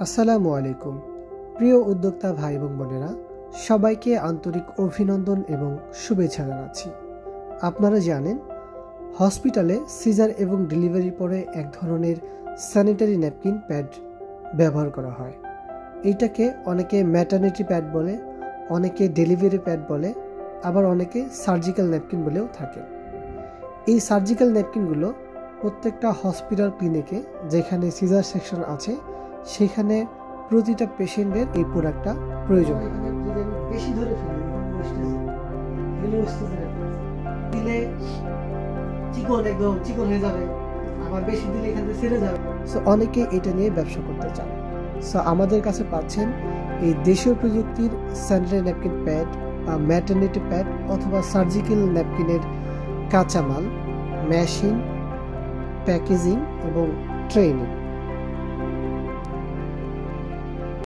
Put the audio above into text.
আসসালামু আলাইকুম প্রিয় উদ্যোক্তা ভাই এবং বোনেরা, সবাইকে আন্তরিক অভিনন্দন এবং শুভেচ্ছা জানাচ্ছি। আপনারা জানেন, হসপিটালে সিজার এবং ডেলিভারির পরে এক ধরনের স্যানিটারি ন্যাপকিন প্যাড ব্যবহার করা হয়। এইটাকে অনেকে ম্যাটারনিটি প্যাড বলে, অনেকে ডেলিভারি প্যাড বলে, আবার অনেকে সার্জিক্যাল ন্যাপকিন বলেও থাকে। এই সার্জিক্যাল ন্যাপকিনগুলো প্রত্যেকটা হসপিটাল ক্লিনিকে যেখানে সিজার সেকশন আছে সেখানে প্রতিটা পেশেন্টের এই প্রোডাক্টটা প্রয়োজন। বেশি ধরে দিলে চিকন হয়ে যাবে, আবার বেশি দিলে এখান থেকে ছেড়ে যাবে। সো অনেকে এটা নিয়ে ব্যবসা করতে চান। সো আমাদের কাছে পাচ্ছেন এই দেশীয় প্রযুক্তির স্যানিটারি ন্যাপকিন প্যাড বা ম্যাটারনিটি প্যাড অথবা সার্জিক্যাল ন্যাপকিনের কাঁচামাল, মেশিন, প্যাকেজিং এবং ট্রেনিং।